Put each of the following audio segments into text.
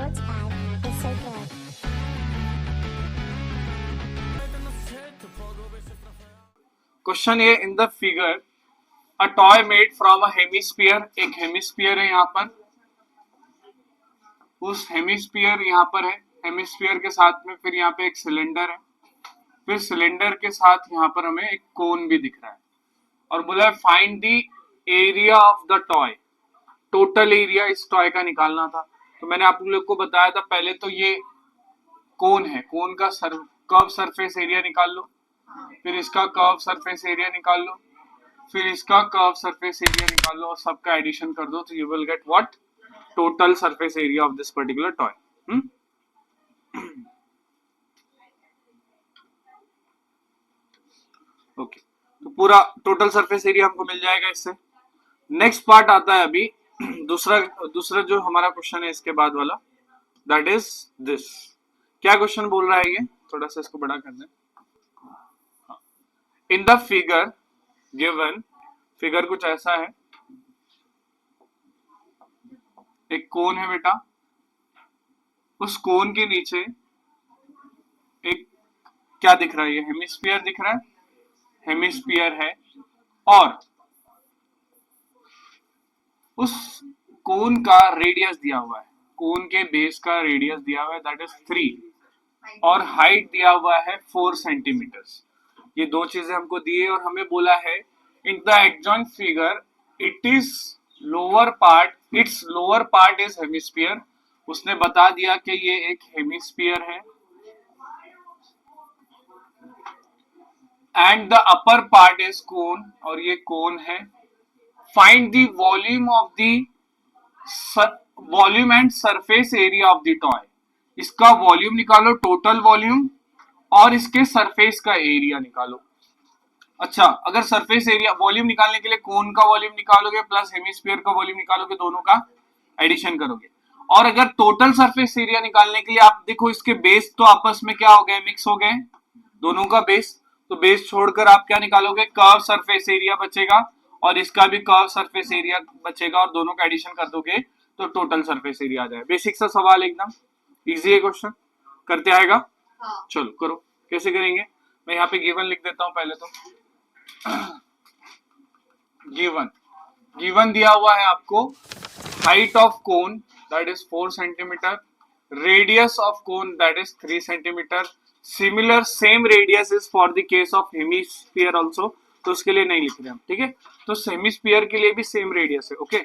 George ad is so good. Question ये in the figure a toy made from a hemisphere, एक hemisphere है यहाँ पर, उस हेमिस्फीयर यहाँ पर है, हेमिस्फीयर के साथ में फिर यहाँ पे एक सिलेंडर है, फिर सिलेंडर के साथ यहाँ पर हमें एक कोन भी दिख रहा है और बोला है find the area of the toy, total area इस टॉय का निकालना था। तो मैंने आप लोग को बताया था पहले तो ये कोन है, कोन का कर्व सरफेस एरिया निकाल लो, फिर इसका कर्व सरफेस एरिया निकाल लो, फिर इसका कर्व सरफेस एरिया निकाल लो और सबका एडिशन कर दो तो you will get what, total surface area of this particular toy. Okay, तो पूरा टोटल सरफेस एरिया हमको मिल जाएगा इससे। नेक्स्ट पार्ट आता है अभी दूसरा जो हमारा क्वेश्चन है इसके बाद वाला, दैट इज दिस। क्या क्वेश्चन बोल रहा है ये, थोड़ा सा इसको बड़ा कर दें। इन द फिगर गिवन, फिगर कुछ ऐसा है, एक कोन है बेटा, उस कोन के नीचे एक क्या दिख रहा है, ये हेमिस्फीयर दिख रहा है, हेमिस्फीयर है और उस कोन का रेडियस दिया हुआ है, कोन के बेस का रेडियस दिया हुआ है दैट इज 3 और हाइट दिया हुआ है 4 सेंटीमीटर्स। ये दो चीजें हमको दी है और हमें बोला है in the adjoint figure it is lower part, it's lower part is hemisphere. उसने बता दिया कि ये एक हेमिस्फीयर है and the upper part is cone, और ये कोन है। Find the volume of the volume and surface area of the toy, इसका वॉल्यूम निकालो, टोटल वॉल्यूम, और इसके सरफेस का एरिया निकालो। अच्छा, अगर सरफेस एरिया वॉल्यूम निकालने के लिए कोन का वॉल्यूम निकालोगे प्लस हेमिस्फीयर का वॉल्यूम निकालोगे, दोनों का एडिशन करोगे। और अगर टोटल सरफेस एरिया निकालने के लिए आप देखो इसके बेस तो आपस में क्या हो गए, मिक्स हो गए दोनों का बेस, तो बेस छोड़कर आप क्या निकालोगे, कर्व सरफेस एरिया बचेगा और इसका भी कर्व सरफेस एरिया बचेगा और दोनों का एडिशन कर दोगे तो टोटल सरफेस एरिया आ जाए। बेसिक सा सवाल, एकदम इजी है क्वेश्चन, करते आएगा। हाँ। चलो करो, कैसे करेंगे, मैं यहाँ पे गिवन लिख देता हूँ पहले तो। गिवन दिया हुआ है आपको, height of cone that is 4 centimetre, radius of cone that is 3 centimetre, similar same radius is for the case of hemisphere also, तो उसके लिए नहीं लिख रहे हम, ठीक है। तो हेमिस्फीयर के लिए भी सेम रेडियस है, ओके।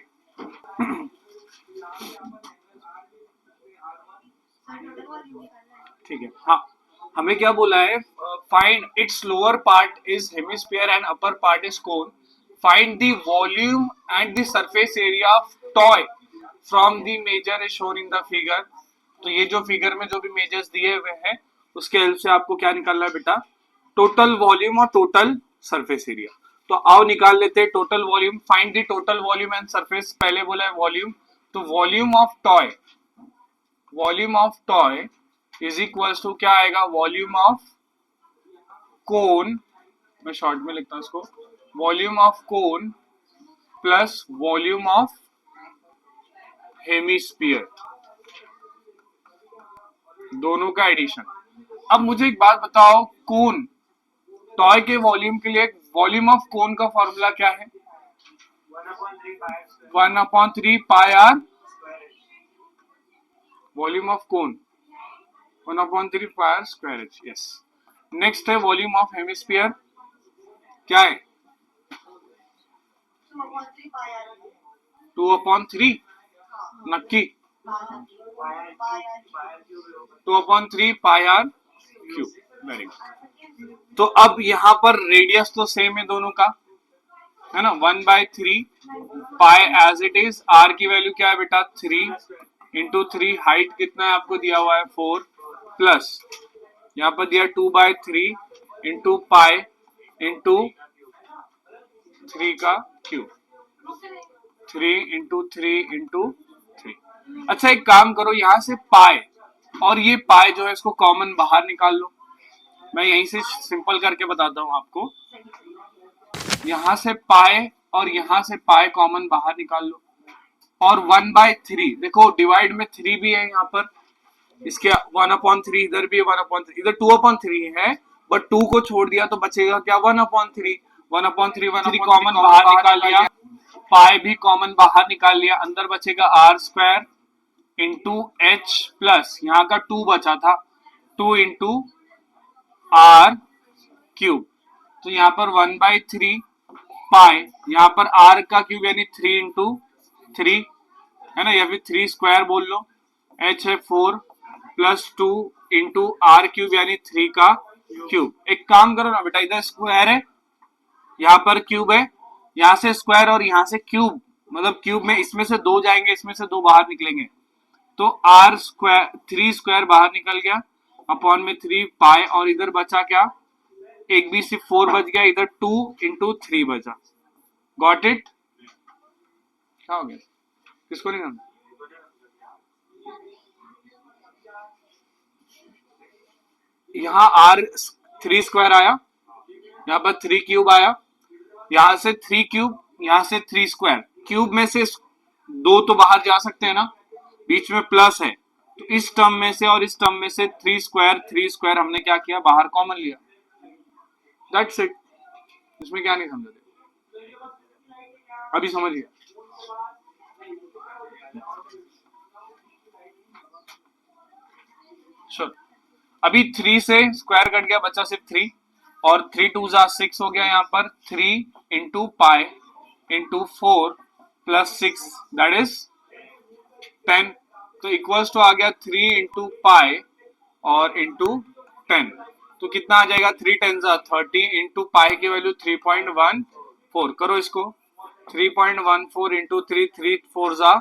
ठीक है, हाँ, हमें क्या बोला है, find its lower part is hemisphere and upper part is cone, find the volume and the surface area of toy from the measure is shown in the figure. तो ये जो फिगर में जो भी मेजर्स दिए हुए हैं उसके हेल्प से आपको क्या निकालना है बेटा, टोटल वॉल्यूम और टोटल सरफेस एरिया। तो आओ निकाल लेते हैं total volume, find the total volume and surface, पहले बोला है वॉल्यूम, तो volume of toy is equals to क्या आएगा, वॉल्यूम ऑफ कोन, मैं शॉर्ट में लिखता हूं इसको, volume of cone plus volume of hemisphere, दोनों का एडिशन। अब मुझे एक बात बताओ, कोन टॉय के वॉल्यूम के लिए वॉल्यूम ऑफ कोन का फॉर्मूला क्या है, 1/3 pi R, volume of cone 1/3 pi R square H, yes. Next है वॉल्यूम ऑफ हेमिस्फीयर, क्या है 2/3, नक्की 2/3 pi R cube, very good. तो अब यहाँ पर रेडियस तो सेम है दोनों का, है ना, 1/3 पाई एज इट इज, आर की वैल्यू क्या है बेटा 3 इंटू 3, हाइट कितना है आपको दिया हुआ है 4, प्लस यहाँ पर दिया 2/3 इंटू पाई इंटू 3 का क्यूब, 3 इंटू 3 इंटू 3। अच्छा, एक काम करो, यहाँ से पाई और ये पाई जो है इसको कॉमन बाहर निकाल लो, मैं यहीं से सिंपल करके बताता हूं आपको। यहां से पाई और यहां से पाई कॉमन बाहर निकाल लो, और 1/3, देखो डिवाइड में 3 भी है यहाँ पर, इसके 1/3 इधर भी 1/3, इधर 2/3 है, बट 2 को छोड़ दिया तो बचेगा क्या 1/3, 1/3 कॉमन बाहर निकाल लिया, पाई भी कॉमन बाहर निकाल लिया, अंदर बचेगा R square into H plus यहाँ का 2 बचा था 2 इंटू आर क्यूब, तो यहाँ पर 1/3 पाई, यहाँ पर आर का क्यूब यानी 3 इंटू 3 है ना, या फिर 3 स्क्वायर बोल लो, एच है 4 प्लस 2 इंटू आर क्यूब यानी 3 का क्यूब। एक काम करो ना बेटा, इधर स्क्वायर है यहाँ पर क्यूब है, यहाँ से स्क्वायर और यहाँ से क्यूब, मतलब क्यूब में इसमें से 2 जाएंगे, इसमें से 2 बाहर निकलेंगे, तो आर स्क्वायर 3 स्क्वायर बाहर निकल गया अपॉन में 3 पाई, और इधर बचा क्या, एक भी सिर्फ 4 बच गया, इधर 2 इंटू 3 बचा। Got it? क्या हो गया, किसको नहीं करना? यहाँ आर 3 स्क्वायर आया, यहाँ पर 3 क्यूब आया, यहाँ से 3 क्यूब, यहाँ से 3 स्क्वायर, क्यूब में से 2 तो बाहर जा सकते हैं ना, बीच में प्लस है, तो इस टर्म में से और इस टर्म में से 3 स्क्वायर हमने क्या किया, बाहर कॉमन लिया, दैट्स इट। इसमें क्या नहीं समझते, अभी समझिए। चलो अभी 3 से स्क्वायर कट गया, बचा सिर्फ 3, और 3 2 जा 6 हो गया, यहाँ पर 3 into pi into 4 plus 6 that is 10, तो इक्वल्स टू आ गया 3 इंटू पाई और इंटू 10, तो कितना आ जाएगा 3 10 जा 30 इंटू पाई की वैल्यू 3.14, करो इसको 3.14 इंटू 3 3 4 जा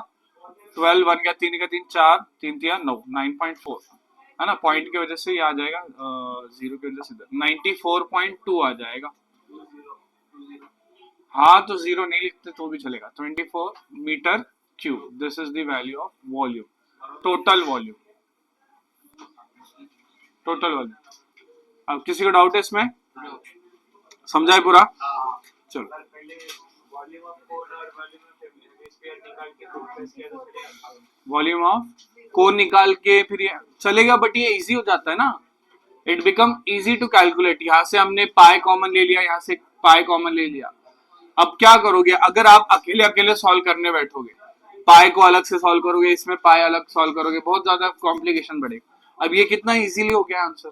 12, 1 का 3 का 3 4 3 3 9 9.4 है ना, पॉइंट की वजह से ये आ जाएगा, जीरो की वजह से 94.2 आ जाएगा। हाँ तो जीरो नहीं लिखते तो भी चलेगा, 24 metre cube, this is the value of volume, total volume, total volume. अब किसी को डाउट है इसमें, समझाए पूरा? चलो वॉल्यूम ऑफ कोन निकाल के फिर ये चलेगा, बट ये इजी हो जाता है ना, it become easy to calculate. यहाँ से हमने पाई कॉमन ले लिया, यहाँ से पाई कॉमन ले लिया, अब क्या करोगे, अगर आप अकेले अकेले सॉल्व करने बैठोगे, पाई को अलग से सॉल्व करोगे, इसमें पाई अलग सॉल्व करोगे, बहुत ज्यादा कॉम्प्लिकेशन बढ़ेगा। अब ये कितना इजीली हो गया आंसर,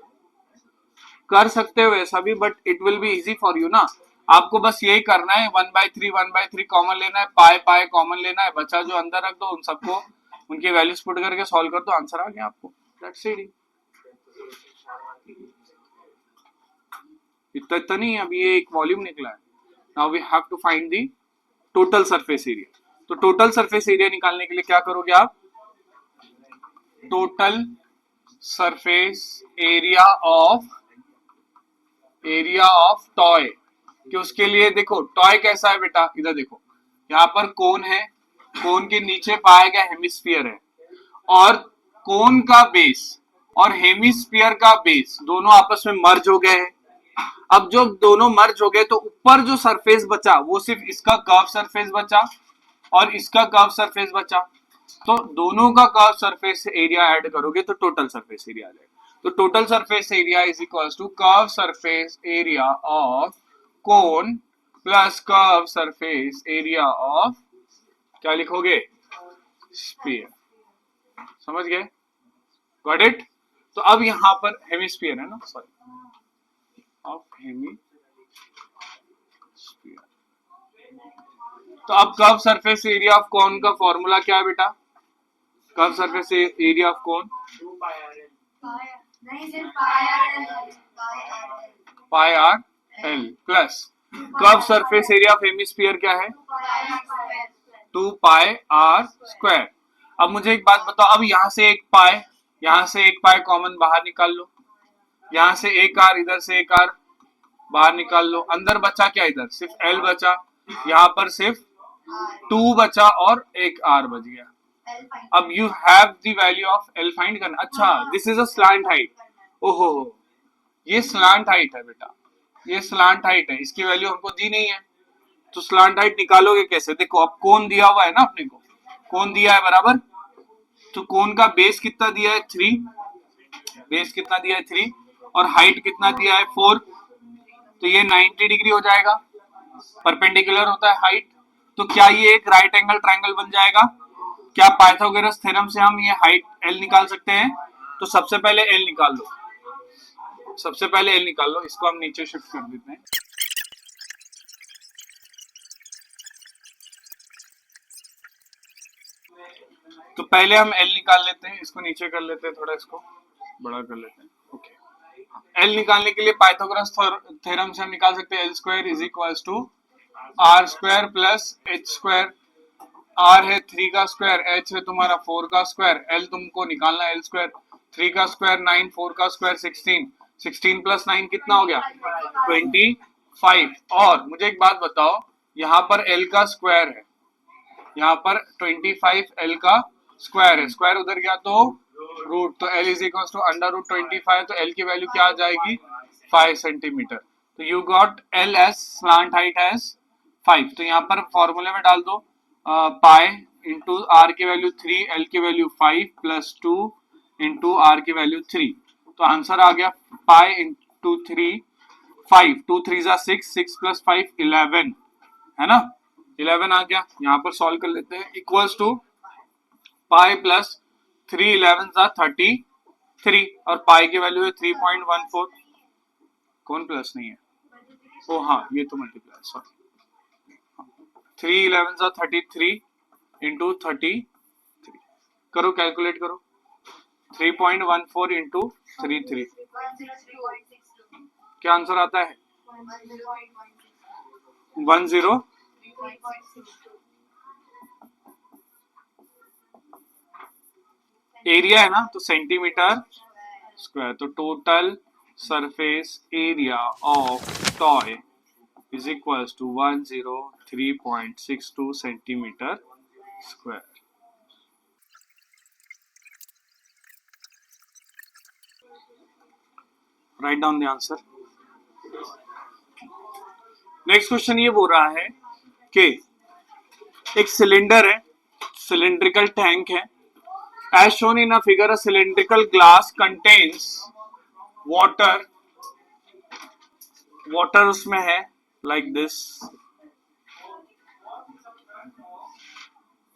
कर सकते हो ऐसा भी, but it will be easy for you ना। आपको बस यही करना है, 1/3 कॉमन लेना है, पाई पाई कॉमन लेना है, बचा जो अंदर रख दो, उन सबको उनके वैल्यूज पुट करके सॉल्व कर दो, आंसर आ गया आपको, दैट्स इट। इतना नहीं, अब ये एक वॉल्यूम निकला है, now we have to find the total surface area. तो टोटल सरफेस एरिया निकालने के लिए क्या करोगे आप, total surface area of toy, कि उसके लिए देखो टॉय कैसा है बेटा, इधर देखो, यहाँ पर कोन है, कोन के नीचे पाया गया हेमिस्फीयर है, और कोन का बेस और हेमिस्फीयर का बेस दोनों आपस में मर्ज हो गए हैं। अब जो दोनों मर्ज हो गए तो ऊपर जो सरफेस बचा वो सिर्फ इसका कर्व सरफेस बचा और इसका कर्व सरफेस बचा, तो दोनों का कर्व सरफेस एरिया ऐड करोगे तो टोटल सरफेस एरिया आ जाएगा। तो total surface area is equals to curve surface area of cone plus curve surface area of, क्या लिखोगे, स्फीयर। समझ गए? Got it? तो अब यहां पर हेमिस्फीयर है ना, सॉरी, ऑफ हेमिस्फीयर। तो अब कर्व सरफेस एरिया ऑफ कोन का फॉर्मूला क्या है बेटा, curve surface area of cone pi R L plus curve surface area of hemisphere क्या है, 2 पाई आर स्क्वायर। अब मुझे एक बात बताओ, अब यहाँ से एक पाई कॉमन बाहर निकाल लो, यहाँ से एक आर, इधर से एक आर बाहर निकाल लो, अंदर बचा क्या, इधर सिर्फ एल बचा, यहाँ पर सिर्फ 2 बचा और एक आर बच गया। अब you have the value of L find करना। अच्छा, this is a slant height, ओहो ये स्लैंट हाइट है बेटा, ये स्लैंट हाइट है, इसकी वैल्यू हमको दी नहीं है, तो स्लैंट हाइट निकालोगे कैसे, देखो अब कोन दिया हुआ है ना अपने को, कोण दिया है बराबर, तो कोण का बेस कितना दिया है 3, बेस कितना दिया है 3 और हाइट कितना दिया है 4, तो ये 90 डिग्री हो जाएगा, परपेंडिकुलर होता है हाइट, तो क्या ये एक राइट एंगल ट्रायंगल बन जाएगा? क्या पाइथागोरस थ्योरम से हम ये हाइट एल निकाल सकते हैं? तो सबसे पहले एल निकाल लो, सबसे पहले एल निकाल लो, इसको हम नीचे शिफ्ट कर देते हैं। तो पहले हम एल निकाल लेते हैं, इसको नीचे कर लेते हैं, थोड़ा इसको बड़ा कर लेते हैं। ओके, एल निकालने के लिए पाइथागोरस थ्योरम से हम निकाल सकते हैं L square is equals to R square plus H square. R है 3 का स्क्वायर, एच है तुम्हारा 4 का स्क्वायर, एल तुमको निकालना है एल स्क्वायर, 3 का स्क्वायर 9, 4 का स्क्वायर 16, 16 प्लस 9 कितना हो गया 25। और मुझे एक बात बताओ, यहाँ पर एल का स्क्वायर है, यहाँ पर 25 एल का स्क्वायर है, स्क्वायर उधर गया तो रूट, तो L is equal to under root 25, तो एल की वैल्यू क्या आ जाएगी 5 सेंटीमीटर। तो you got L as slant height as 5। तो यहाँ पर फॉर्मूले में डाल दो पाई इंटू आर की वैल्यू 3, एल की वैल्यू 5 प्लस 2 इंटू आर की वैल्यू 3, तो आंसर आ गया पाई इंटू 3 5, 2 3 जा 6, 6 प्लस 5 11 है ना, 11 आ गया। यहाँ पर सॉल्व कर लेते हैं, इक्वल्स टू पाई प्लस 3 11 जा 33 और पाई की वैल्यू है 3.14, कौन प्लस नहीं है, ओ हाँ ये तो मल्टीप्लाई, सॉरी 3 11 जा 33 इंटू 33, करो कैलकुलेट करो, 3.14 इंटू 33, क्या आंसर आता है 10। एरिया है ना, तो सेंटीमीटर स्क्वायर, तो total surface area of toy is equals to 103.62 centimeter square. Write down the answer. Next question ये बोल रहा है कि एक सिलेंडर है, सिलेंड्रिकल टैंक है, as shown in a figure a cylindrical glass contains water, water उसमें है like this,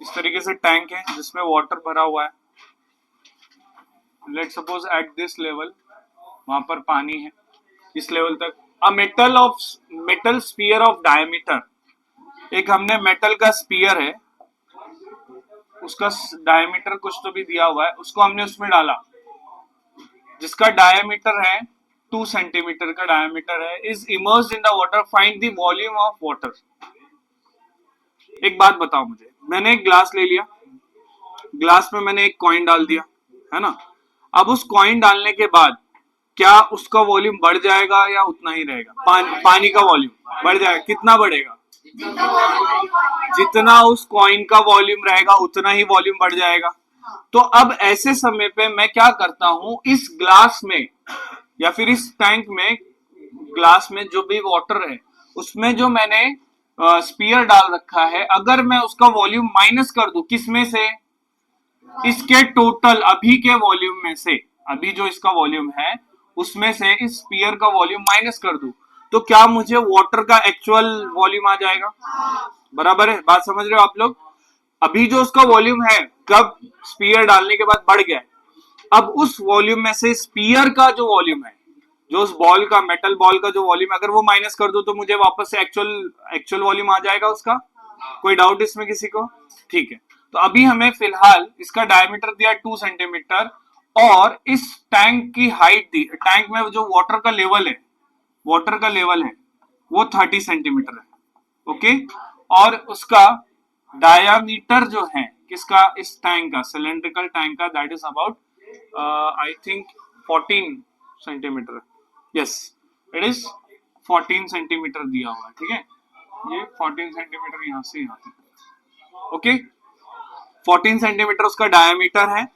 इस तरीके से टैंक है जिसमें वाटर भरा हुआ है, let suppose at this level, वहां पर पानी है इस लेवल तक, a metal sphere of diameter, एक हमने मेटल का स्पीयर है, उसका डायमीटर कुछ तो भी दिया हुआ है, उसको हमने उसमें डाला, जिसका डायमीटर है 2 सेंटीमीटर का डायमीटर है, is immersed in the water, find the volume of water. एक बात बताओ मुझे, मैंने एक ग्लास ले लिया, ग्लास में मैंने एक कॉइन डाल दिया है ना, अब उस कॉइन डालने के बाद क्या उसका वॉल्यूम बढ़ जाएगा या उतना ही रहेगा? पानी का वॉल्यूम बढ़ जाएगा, कितना बढ़ेगा? जितना उस कॉइन का वॉल्यूम रहेगा उतना ही वॉल्यूम बढ़ जाएगा। तो अब ऐसे समय पे मैं क्या करता हूं, इस ग्लास में या फिर इस टैंक में, ग्लास में जो भी वाटर है उसमें जो मैंने स्पीयर डाल रखा है, अगर मैं उसका वॉल्यूम माइनस कर दूं, किसमें से? इसके टोटल अभी के वॉल्यूम में से, अभी जो इसका वॉल्यूम है उसमें से इस स्पीयर का वॉल्यूम माइनस कर दूं, तो क्या मुझे वाटर का एक्चुअल वॉल्यूम आ जाएगा? बराबर है, बात समझ रहे हो आप लोग? अभी जो उसका वॉल्यूम है कब स्पीयर डालने के बाद बढ़ गया है, अब उस वॉल्यूम में से स्पीयर का जो वॉल्यूम है, जो उस बॉल का, मेटल बॉल का जो वॉल्यूम, अगर वो माइनस कर दो तो मुझे वापस से एक्चुअल वॉल्यूम आ जाएगा उसका। कोई डाउट इसमें किसी को? ठीक है, तो अभी हमें फिलहाल इसका डायमीटर दिया 2 सेंटीमीटर और इस टैंक की हाइट दी, टैंक में जो वाटर का लेवल है, वाटर का लेवल है वो 30 सेंटीमीटर है, ओके, और उसका डायामीटर जो है किसका, इस टैंक का, सिलेंड्रिकल टैंक का, that is about I think 14 centimetre, yes it is 14 centimetre दिया हुआ है, ठीक है, ये 14 सेंटीमीटर यहां से यहां तक, ओके, 14 सेंटीमीटर उसका डायामीटर है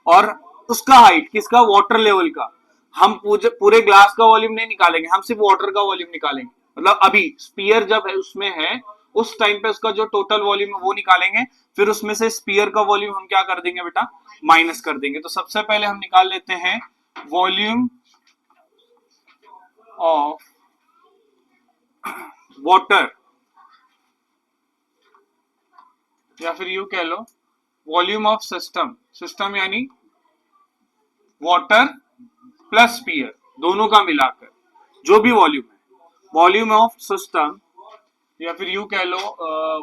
और उसका हाइट किसका, वाटर लेवल का। हम पूरे ग्लास का वॉल्यूम नहीं निकालेंगे, हम सिर्फ वाटर का वॉल्यूम निकालेंगे, मतलब अभी स्पीयर जब है उसमें है उस टाइम पे उसका जो टोटल वॉल्यूम है वो निकालेंगे, फिर उसमें से स्पीयर का वॉल्यूम हम क्या कर देंगे बेटा, माइनस कर देंगे। तो सबसे पहले हम निकाल लेते हैं वॉल्यूम ऑफ वाटर, या फिर यू कह low volume of system, system यानी वाटर प्लस स्पीयर दोनों का मिलाकर जो भी वॉल्यूम है, वॉल्यूम ऑफ सिस्टम या फिर यू कह low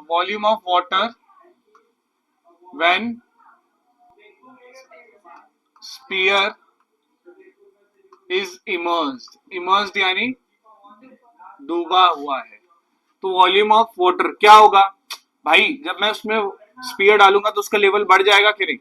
volume of water when sphere is immersed, immersed यानी डूबा हुआ है। तो वॉल्यूम ऑफ वाटर क्या होगा भाई, जब मैं उसमें स्पीयर डालूंगा तो उसका लेवल बढ़ जाएगा कि नहीं,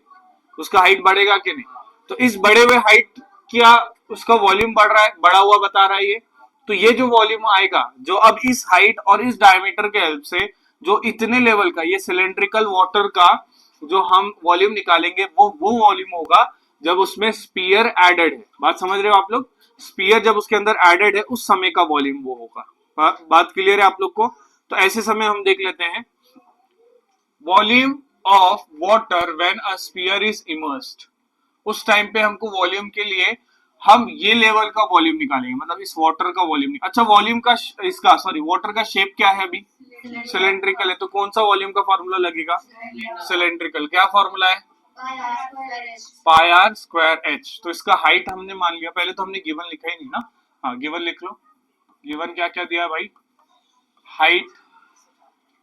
उसका हाइट बढ़ेगा कि नहीं। तो इस बढ़े हुए हाइट क्या उसका वॉल्यूम बढ़ रहा है, बढ़ा हुआ बता रहा है ये। तो ये जो वॉल्यूम आएगा, जो अब इस हाइट और इस डायमीटर के हेल्प से जो इतने लेवल का ये सिलेंड्रिकल वाटर का जो हम वॉल्यूम निकालेंगे, वो वॉल्यूम होगा जब उसमें स्पीयर एडेड है। बात समझ रहे हो आप लोग, स्पीयर जब उसके अंदर एडेड है उस समय का वॉल्यूम वो होगा। बात क्लियर है आप लोग को। तो ऐसे समय हम देख लेते हैं volume of water when a sphere is immersed. उस टाइम पे हमको वॉल्यूम के लिए हम ये लेवल का वॉल्यूम निकालेंगे, मतलब इस वाटर का वॉल्यूम। अच्छा वॉल्यूम का इसका सॉरी वाटर का शेप क्या है अभी, सिलेंड्रिकल है। तो कौन सा वॉल्यूम का फॉर्मूला लगेगा, सिलेंड्रिकल। क्या फॉर्मूला है, पाई आर स्क्वायर एच। तो इसका हाइट हमने मान लिया, पहले तो हमने गिवन लिखा ही नहीं ना, हाँ गिवन लिख लो। गिवन क्या क्या दिया भाई, हाइट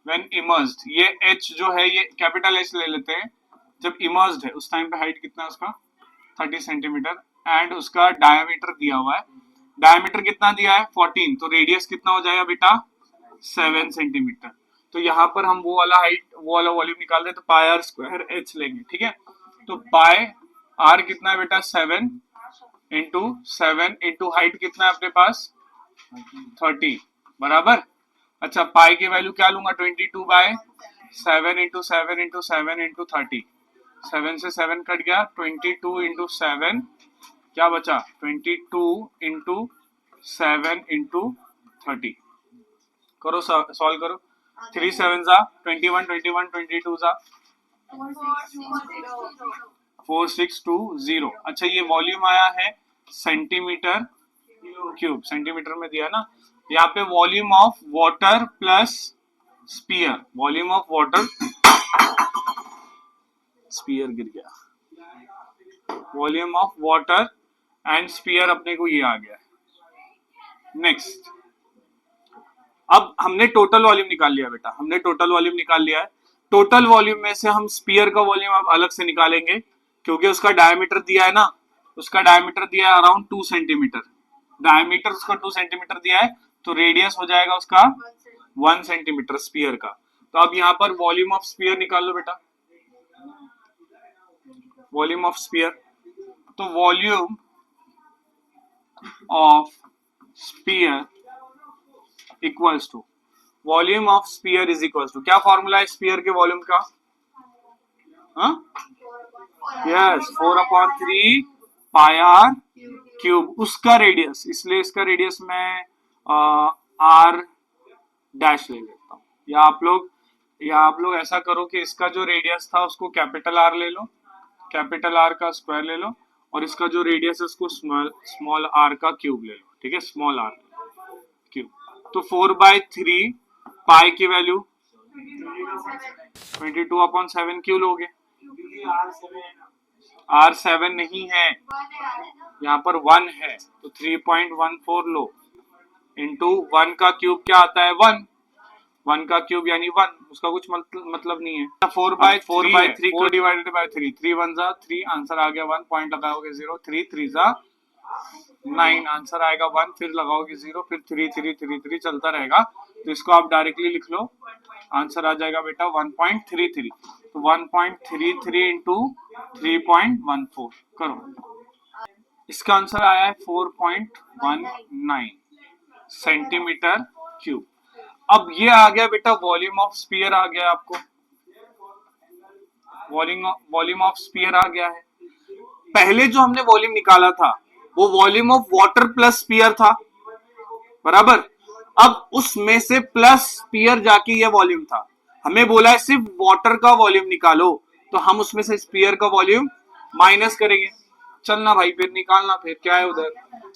व्हेन इमर्स्ड, ये एच जो है ये कैपिटल एच ले लेते हैं, जब इमर्स्ड है उस टाइम पे हाइट कितना है उसका 30 सेंटीमीटर, एंड उसका डायमीटर दिया हुआ है, डायमीटर कितना दिया है 14, तो रेडियस कितना हो जाएगा बेटा 7 सेंटीमीटर। तो यहाँ पर हम वो वाला हाइट वो वाला वॉल्यूम निकाल रहे, तो पाई आर स्क्वायर एच लेंगे, ठीक है। तो पाई आर कितना है बेटा 7 इंटू हाइट कितना है अपने पास 30 बराबर। अच्छा पाई की वैल्यू क्या लूंगा 22/7 इंटू 7 इंटू 7 इंटू 30, 7 से 7 कट गया, 22 इंटू 7 क्या बचा 22 इंटू 7 इंटू 30। करो सॉल्व करो, 3 7 जा 21, 21 22 जा 4620। अच्छा ये वॉल्यूम आया है सेंटीमीटर क्यूब, सेंटीमीटर में दिया ना। यहाँ पे volume of water plus sphere, volume of water, sphere गिर गया, volume of water and sphere अपने को ये आ गया है। नेक्स्ट अब हमने टोटल वॉल्यूम निकाल लिया बेटा, हमने टोटल वॉल्यूम निकाल लिया है। टोटल वॉल्यूम में से हम स्पीयर का वॉल्यूम अब अलग से निकालेंगे, क्योंकि उसका डायमीटर दिया है ना, उसका डायमीटर दिया है अराउंड 2 सेंटीमीटर, डायमीटर उसका 2 सेंटीमीटर दिया है, तो रेडियस हो जाएगा उसका 1 सेंटीमीटर स्पीयर का। तो अब यहाँ पर वॉल्यूम ऑफ स्पीयर निकाल लो बेटा, वॉल्यूम ऑफ स्पीयर। तो volume of sphere equals to, volume of sphere is equals to, क्या फॉर्मूला है स्पीयर के वॉल्यूम का, यस 4/3 पाई आर क्यूब, उसका रेडियस, इसलिए इसका रेडियस मैं आर डैश ले लेता हूँ। या आप लोग ऐसा करो कि इसका जो रेडियस था उसको कैपिटल आर ले लो, कैपिटल आर का स्क्वायर ले लो, और इसका जो रेडियस है उसको स्मॉल आर का क्यूब ले लो, ठीक है, स्मॉल आर क्यूब। तो 4/3 पाई की वैल्यू 22/7 क्यों लोगे, आर 7 नहीं है, यहाँ पर 1 है, तो 3.14 लो, इंटू 1 का क्यूब क्या आता है 1, 1 का क्यूब यानी 1, उसका कुछ मतलब नहीं है। 4/3 4 डिवाइडेड बाय 3, 3 1 जा 3, आंसर आ गया 1, पॉइंट लगाओगे 0, 3 3 जा 9, आंसर आएगा 1, फिर लगाओगे 0, फिर 3 3 3 3 चलता रहेगा। तो इसको आप डायरेक्टली लिख लो, आंसर आ जाएगा बेटा 1.33। तो 1.33 इंटू 3.14 करो, इसका आंसर आया है 4.19 सेंटीमीटर क्यूब। अब ये आ गया बेटा वॉल्यूम ऑफ स्पीयर आ गया, आपको वॉल्यूम ऑफ स्पीयर आ गया है। पहले जो हमने वॉल्यूम निकाला था वो volume of water plus sphere था बराबर। अब उसमें से प्लस स्पीयर जाके ये वॉल्यूम था, हमें बोला है सिर्फ वाटर का वॉल्यूम निकालो, तो हम उसमें से स्पीयर का वॉल्यूम माइनस करेंगे। चलना भाई फिर निकालना, फिर क्या है उधर,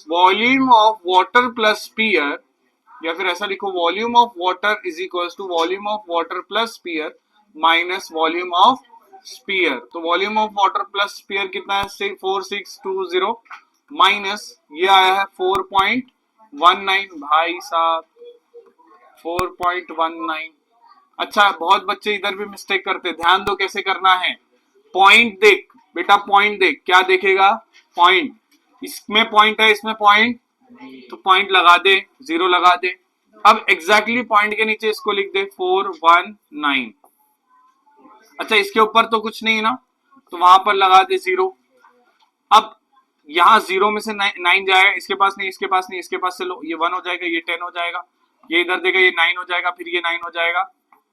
volume of water plus sphere, या फिर ऐसा लिखो volume of water is equal to volume of water plus sphere minus volume of sphere. तो volume of water plus sphere कितना है 4620 माइनस ये आया है 4.19 भाई साहब 4.19। अच्छा बहुत बच्चे इधर भी मिस्टेक करते, ध्यान दो कैसे करना है। पॉइंट देख बेटा, पॉइंट देख, क्या देखेगा पॉइंट, इसमें पॉइंट है इसमें पॉइंट, तो पॉइंट लगा दे, जीरो लगा दे। अब एग्जैक्टली पॉइंट के नीचे इसको लिख दे 419। अच्छा इसके ऊपर तो कुछ नहीं ना, तो वहां पर लगा दे जीरो। अब यहाँ जीरो में से 9 जाएगा, इसके पास नहीं इसके पास नहीं, इसके पास से लो, ये 1 हो जाएगा, ये 10 हो जाएगा, ये इधर देगा ये 9 हो जाएगा, फिर ये 9 हो जाएगा,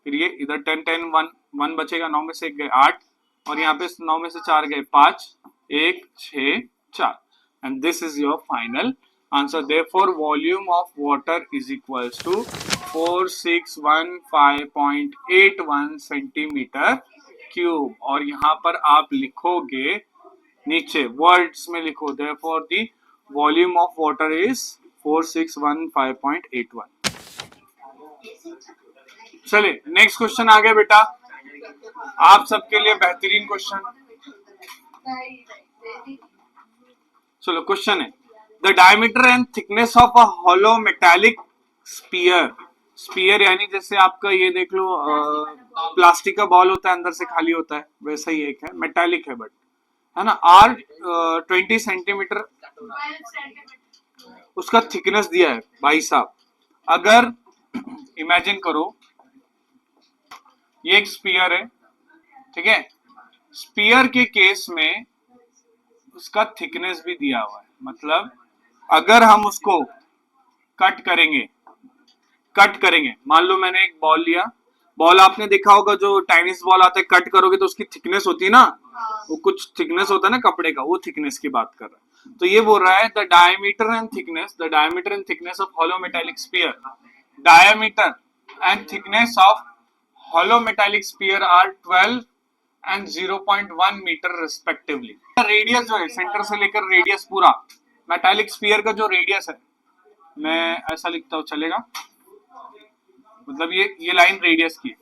फिर ये इधर 10 10 1 1 बचेगा, 9 में से 1 गए 8, और यहाँ पे 9 में से 4 गए 5 1 6 4, and this is your final answer. Therefore volume of water is equals to 4615.81 centimetre cube. और यहाँ पर आप लिखोगे नीचे वर्ड्स में लिखो, therefore the volume of water is 4615.81। चलिए नेक्स्ट क्वेश्चन आ गया बेटा, आप सबके लिए बेहतरीन क्वेश्चन। चलो क्वेश्चन है, the diameter and thickness of a hollow metallic sphere. Sphere यानी जैसे आपका ये देख लो प्लास्टिक का बॉल होता है, अंदर से खाली होता है, वैसा ही एक है, मेटालिक है बट, है ना, आर 20 सेंटीमीटर उसका थिकनेस दिया है भाई साहब। अगर इमेजिन करो ये एक स्पीयर है, ठीक है, स्पीयर के केस में उसका थिकनेस भी दिया हुआ है, मतलब अगर हम उसको कट करेंगे मान लो मैंने एक बॉल लिया, बॉल आपने देखा होगा जो टेनिस बॉल आता है, कट करोगे तो उसकी थिकनेस होती है ना, वो कुछ थिकनेस होता है ना कपड़े का, वो थिकनेस की बात कर रहा है। तो ये बोल रहा है the diameter and thickness of hollow metallic sphere, diameter and thickness of hollow metallic sphere are 12 and 0.1 metre respectively. Radius जो है सेंटर से लेकर रेडियस पूरा मेटालिक स्पीयर का जो रेडियस है, मैं ऐसा लिखता हूं चलेगा, मतलब ये लाइन रेडियस की,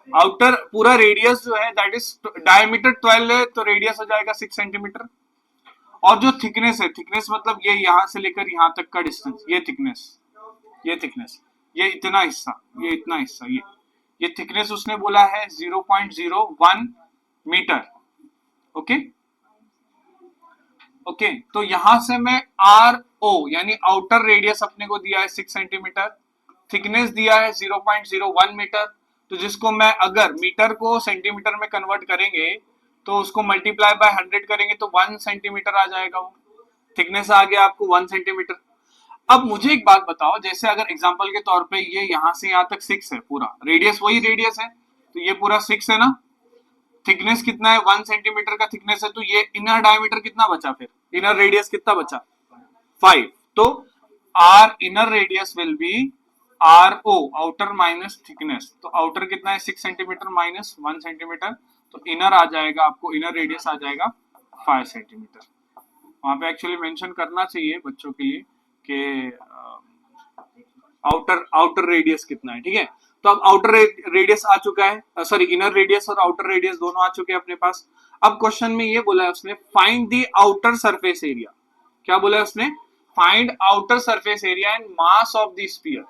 आउटर पूरा रेडियस जो है दैट इज डायमीटर 12 है तो रेडियस हो जाएगा 6 सेंटीमीटर, और जो थिकनेस है, थिकनेस मतलब ये यहां से लेकर यहां तक का डिस्टेंस, ये थिकनेस ये इतना हिस्सा, ये इतना हिस्सा, ये थिकनेस उसने बोला है 0.01 मीटर। ओके तो यहां से मैं आर ओ यानी आउटर रेडियस अपने को दिया है 6 सेंटीमीटर, थिकनेस दिया है 0.01 मीटर, तो जिसको मैं अगर मीटर को सेंटीमीटर में कन्वर्ट करेंगे तो उसको मल्टीप्लाई बाय 100 करेंगे तो 1 सेंटीमीटर आ जाएगा, वो थिकनेस आ गया आपको 1 सेंटीमीटर। अब मुझे एक बात बताओ, जैसे अगर एग्जांपल के तौर पे ये यहां से यहां तक 6 है, पूरा रेडियस वही रेडियस है, तो ये पूरा 6 है ना, थिकनेस कितना है 1 सेंटीमीटर का थिकनेस है, तो ये इनर डायमीटर कितना बचा, फिर इनर रेडियस कितना बचा 5, तो R inner radius will be R O outer minus thickness, तो आउटर कितना है 6 सेंटीमीटर माइनस 1 सेंटीमीटर, तो इनर आ जाएगा आपको, इनर रेडियस आ जाएगा 5 सेंटीमीटर। वहां पे एक्चुअली मेंशन करना चाहिए बच्चों के लिए कि आउटर रेडियस कितना है, ठीक है। तो अब आउटर रेडियस आ चुका है, सॉरी इनर रेडियस और आउटर रेडियस दोनों आ चुके हैं अपने पास। अब क्वेश्चन में ये बोला है उसने find the outer surface area, क्या बोला है उसने, find outer surface area and mass of the sphere,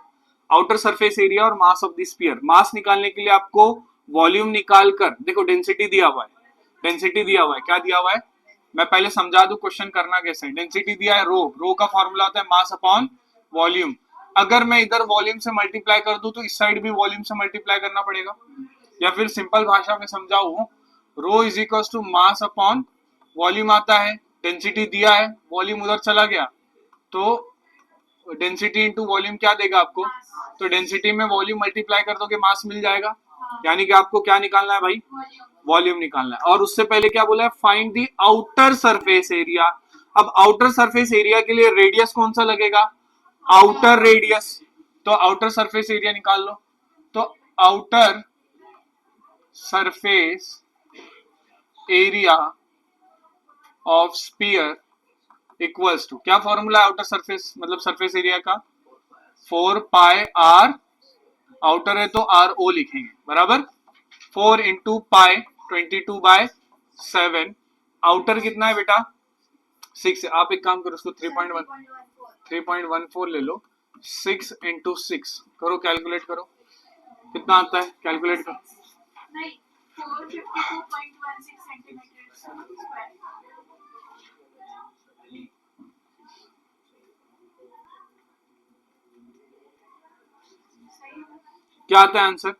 outer surface area और मास ऑफ द स्फीयर। मास निकालने के लिए आपको वॉल्यूम निकाल कर, देखो डेंसिटी दिया हुआ है, क्या दिया हुआ है, मैं पहले समझा दूं क्वेश्चन करना कैसे है। डेंसिटी दिया है रो का फॉर्मूला होता है मास अपॉन वॉल्यूम, अगर मैं इधर वॉल्यूम से मल्टीप्लाई कर दूं तो इस साइड भी वॉल्यूम से मल्टीप्लाई करना पड़ेगा, या फिर सिंपल भाषा में समझाऊं, rho is equal to mass upon volume आता है, डेंसिटी दिया है, वॉल्यूम उधर चला गया, तो डेंसिटी इंटू वॉल्यूम क्या देगा आपको, तो डेंसिटी में वॉल्यूम मल्टीप्लाई कर दोगे मास मिल जाएगा, यानी कि आपको क्या निकालना है भाई, वॉल्यूम निकालना है। और उससे पहले क्या बोला है, find the outer surface area. अब आउटर सरफेस एरिया के लिए रेडियस कौन सा लगेगा, आउटर रेडियस, तो आउटर सरफेस एरिया निकाल लो। तो outer surface area of sphere equals to, क्या फॉर्मूला है आउटर सरफेस मतलब सरफेस एरिया का, 4 पाई आर, आउटर है तो आर ओ लिखेंगे बराबर, 4 इंटू पाई 22/7, आउटर कितना है बेटा 6 है। आप एक काम करो उसको 3.14 ले लो, 6 इंटू 6 करो, कैलकुलेट करो कितना आता है, कैलकुलेट करो। नहीं 452.16 सेंटीमीटर स्क्वायर। क्या आता है answer,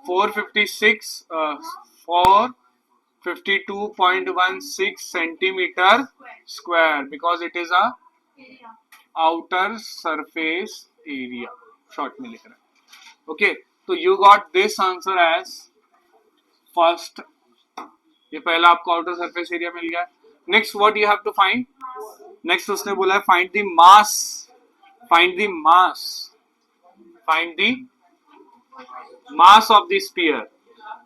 452.16 centimetre square, because it is a outer surface area, short में लिख रहा है। ओके, तो you got this answer as first, ये पहला आपको आउटर सरफेस एरिया मिल गया। Next what you have to find, next उसने बोला है find the mass, find the mass, find the mass of the sphere.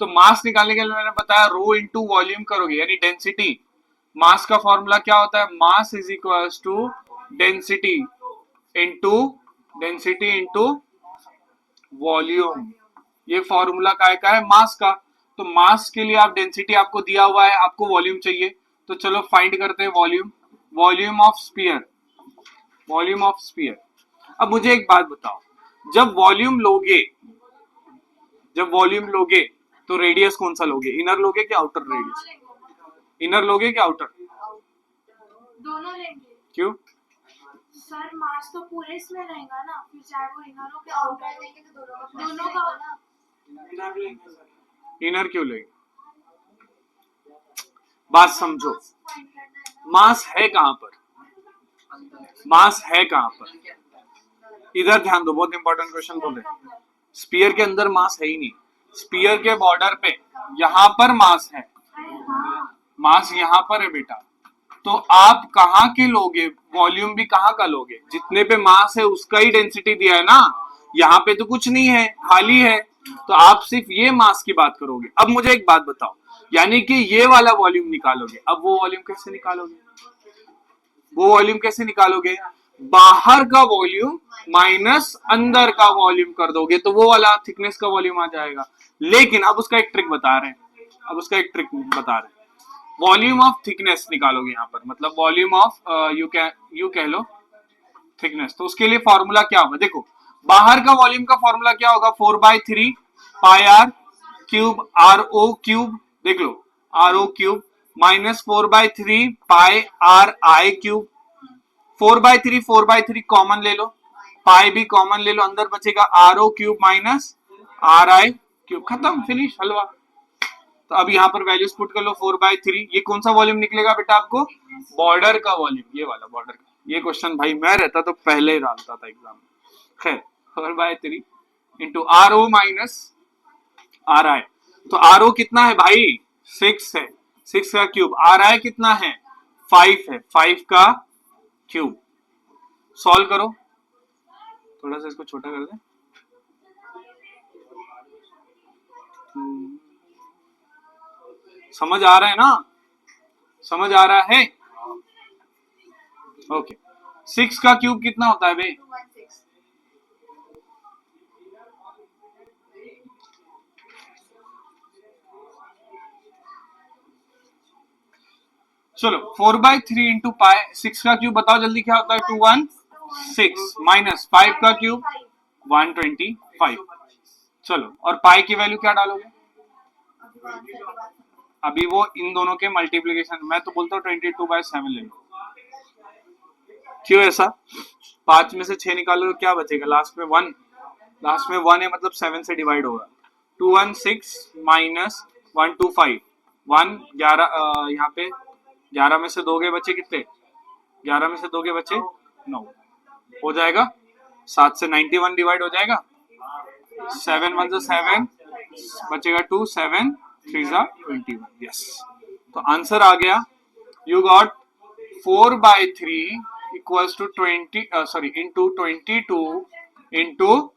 तो मास निकालने के लिए मैंने बताया रो इनटू वॉल्यूम करोगे, यानी डेंसिटी। मास का फॉर्मूला क्या होता है, mass is equals to density into volume. ये फॉर्मूला काय का है, मास का। तो मास के लिए आप डेंसिटी आपको दिया हुआ है, आपको वॉल्यूम चाहिए, तो चलो फाइंड करते हैं volume, volume of sphere, volume of sphere. अब मुझे एक बात बताओ, जब वॉल्यूम लोगे तो रेडियस कौन सा लोगे, इनर लोगे क्या आउटर रेडियस, इनर लोगे क्या आउटर, दोनों लेंगे। क्यों, सर मास तो पूरे इसमें रहेगा ना, फिर चाहे वो इनर हो या आउटर लेंगे तो दोनों का होना। इनर क्यों लेंगे, बात समझो, मास है कहां पर, मास है कहां पर, इधर ध्यान दो, बहुत इंपॉर्टेंट क्वेश्चन बोल रहे हैं। स्पीयर के अंदर मास है ही नहीं, स्पीयर के बॉर्डर पे यहां पर मास है, मास यहां पर है बेटा। तो आप कहां के लोगे, वॉल्यूम भी कहां का लोगे, जितने पे मास है उसका ही डेंसिटी दिया है ना, यहाँ पे तो कुछ नहीं है, खाली है, तो आप सिर्फ ये मास की बात करोगे। अब मुझे एक बात बताओ, यानी कि ये वाला वॉल्यूम निकालोगे, अब वो वॉल्यूम कैसे निकालोगे, वो वॉल्यूम कैसे निकालोगे, बाहर का वॉल्यूम माइनस अंदर का वॉल्यूम कर दोगे तो वो वाला थिकनेस का वॉल्यूम आ जाएगा। लेकिन अब उसका एक ट्रिक बता रहे हैं, अब उसका एक ट्रिक बता रहे हैं, वॉल्यूम ऑफ थिकनेस निकालोगे यहाँ पर, मतलब वॉल्यूम ऑफ यू कह लो थिकनेस। तो उसके लिए फॉर्मूला क्या होगा, देखो बाहर का वॉल्यूम का फॉर्मूला क्या होगा, 4/3 pi R cube R O cube, देख लो R O cube minus 4/3 pi R I cube, 4/3 common ले लो, पाई भी कॉमन ले लो, अंदर बचेगा R O cube minus R I cube, खत्म, फिनिश, हलवा। तो अब यहाँ पर वैल्यूज पुट कर लो, 4/3, ये कौन सा वॉल्यूम निकलेगा बेटा आपको, बॉर्डर का वॉल्यूम, ये वाला बॉर्डर का। ये क्वेश्चन भाई मैं रहता तो पहले ही डालता था एग्जाम में। खैर 4/3 into R O minus R I, तो आर ओ कितना है भाई 6 है, 6 का क्यूब, आर आई कितना है 5 है, 5 का क्यूब। सॉल्व करो, थोड़ा सा इसको छोटा कर दे, समझ आ रहा है ना, समझ आ रहा है, ओके। 6 का क्यूब कितना होता है भाई, 216। चलो 4/3 इंटू पाई, 6 का क्यूब बताओ जल्दी क्या होता है, 216 माइनस 5 का क्यूब 125। चलो और पाई की वैल्यू क्या डालोगे, अभी वो इन दोनों के मल्टीप्लीकेशन, मैं तो बोलता हूँ 22/7 ले लो। क्यों ऐसा, 5 में से 6 निकालो तो क्या बचेगा, लास्ट में 1, लास्ट में 1 है मतलब 7 से डिवाइड होगा, 216 माइनस 125, 1 11, यहाँ पे 11 में से 2 के बचे कितने, 11 में से 2 के बचे 9, हो जाएगा 7 से 91 डिवाइड हो जाएगा, 7 1 से 7 बचेगा 2, 7 3 21, यस। तो आंसर आ गया, you got 4/3 equals to 20 sorry into 22 into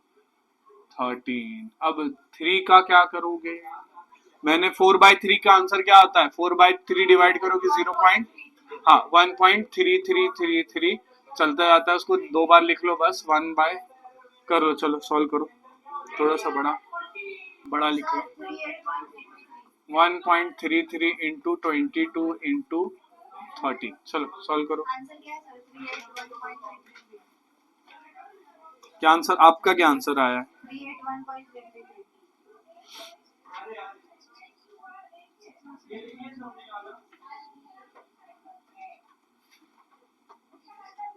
13। अब 3 का क्या करोगे? मैंने 4/3 का आंसर क्या आता है? 4/3 डिवाइड करोगे 1.3333 चलता जाता है, उसको 2 बार लिख लो बस। 1 बाय करो, चलो सॉल्व करो, थोड़ा सा बड़ा लिख लो। 1.33 इंटू 22 इंटू 30, चलो सॉल्व करो। क्या आंसर आपका, क्या आंसर आया है?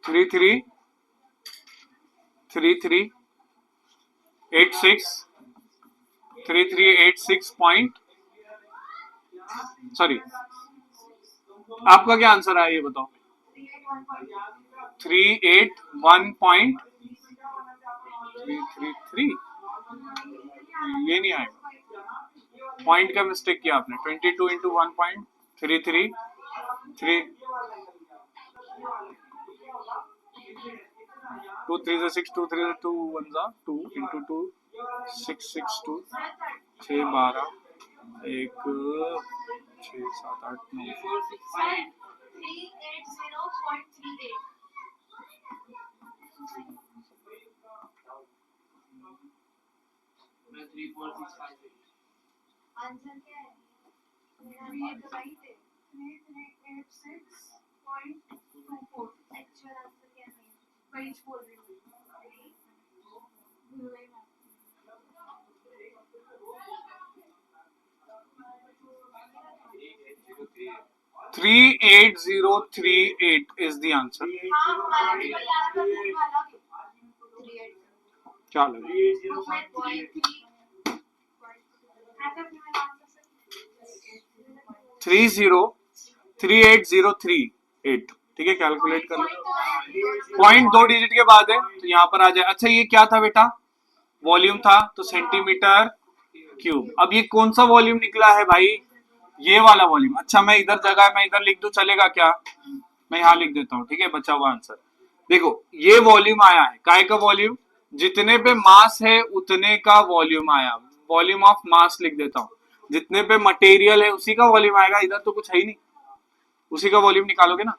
3386 पॉइंट, सॉरी आपका क्या आंसर आया ये बताओ? 381.333, ये नहीं आएगा, पॉइंट का मिस्टेक किया आपने। 22 इंटू 1.33 2 3 6 2 3 2 1 2 इंटू 2 6 6 2 6 12 1 6 7 8 9 आंसर क्या है? मेरा तो राइट है। 3386.24। एक्चुअल आंसर क्या है? पेज बोल रही हूँ। 38038 is the answer. हाँ हमारा भी याद था, वाला भी 38 क्या लगा? 38038, ठीक है, कैलकुलेट कर लो। पॉइंट 2 डिजिट के बाद है तो यहाँ पर आ जाए। अच्छा ये क्या था बेटा? वॉल्यूम था, तो सेंटीमीटर क्यूब। अब ये कौन सा वॉल्यूम निकला है भाई? ये वाला वॉल्यूम। अच्छा मैं इधर लिख दूं, चलेगा क्या? मैं यहाँ लिख देता हूँ, ठीक है, बचा हुआ आंसर। देखो ये वॉल्यूम आया है, काय का वॉल्यूम? जितने पे मास है उतने का वॉल्यूम आया, वॉल्यूम ऑफ मास लिख देता हूँ। जितने पे मटेरियल है उसी का वॉल्यूम आएगा, इधर तो कुछ है ही नहीं, उसी का वॉल्यूम निकालोगे ना।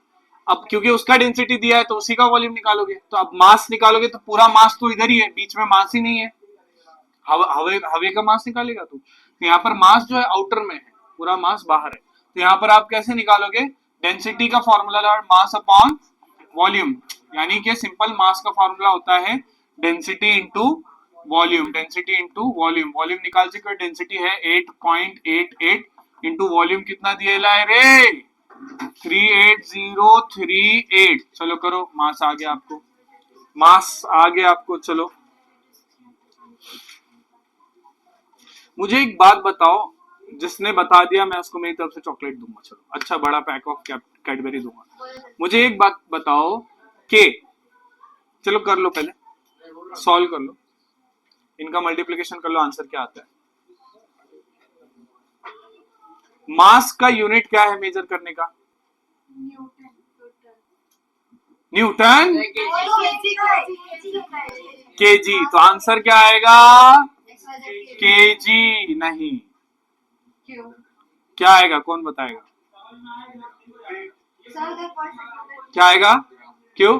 अब क्योंकि उसका डेंसिटी दिया है तो उसी का वॉल्यूम निकालोगे। तो अब मास निकालोगे तो पूरा मास तो इधर ही है, बीच में मास ही नहीं है, हवे का मास निकालेगा तो यहाँ पर मास जो है आउटर में है, पूरा मास बाहर है। तो यहाँ पर आप कैसे निकालोगे? डेंसिटी का फॉर्मूला मास अपॉन वॉल्यूम, यानी कि सिंपल मास का फॉर्मूला होता है density into volume, density into volume. Volume निकाल चुके, डेंसिटी है 8.88 इंटू वॉल्यूम कितना दिया है रे? 38038। चलो करो, मास आ गया आपको, मास आ गया आपको। चलो मुझे एक बात बताओ, जिसने बता दिया मैं उसको मेरी तरफ से चॉकलेट दूंगा। चलो अच्छा, बड़ा पैक ऑफ कैडबेरी दूंगा। मुझे एक बात बताओ कि, चलो कर लो, पहले सॉल्व कर लो, इनका मल्टीप्लिकेशन कर लो, आंसर क्या आता है? मास का यूनिट क्या है मेजर करने का? Newton, KG. तो आंसर क्या आएगा? केजी नहीं, क्या आएगा? कौन बताएगा क्या आएगा? क्यों?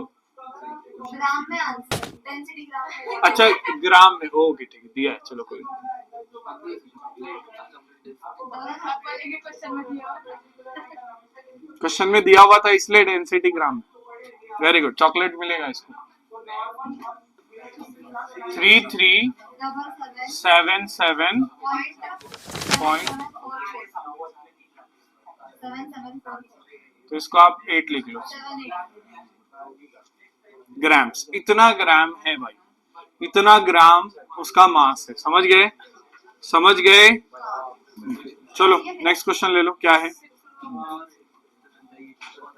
ग्राम में आंसर, डेंसिटी ग्राम में। अच्छा ग्राम में, ओके ठीक है, दिया है, चलो कोई। क्वेश्चन में दिया हुआ था इसलिए डेंसिटी ग्राम। वेरी गुड, चॉकलेट मिलेगा इसको। 3377 तो इसको आप 8 लिख लो, ग्राम्स। इतना ग्राम है भाई, इतना ग्राम उसका मास है। समझ गए? समझ गए? चलो नेक्स्ट क्वेश्चन ले लो, क्या है?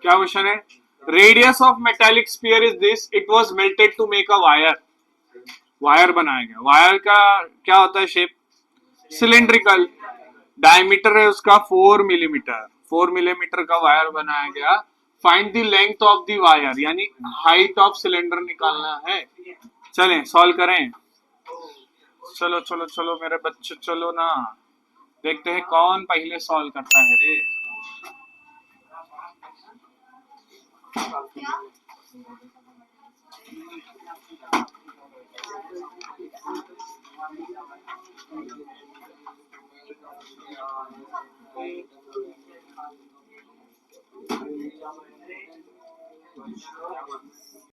क्या क्वेश्चन है? Radius of metallic sphere is this, it was melted to make a wire. Wire बनाया गया। वायर का क्या होता है शेप? सिलिंड्रिकल। डायमीटर है उसका 4 मिलीमीटर, 4 मिलीमीटर का वायर बनाया गया find the length of the wire, यानी हाइट ऑफ सिलेंडर निकालना है। चलें सॉल्व करें। चलो चलो चलो मेरे बच्चे, चलो ना, देखते हैं कौन पहले सॉल्व करता है रे।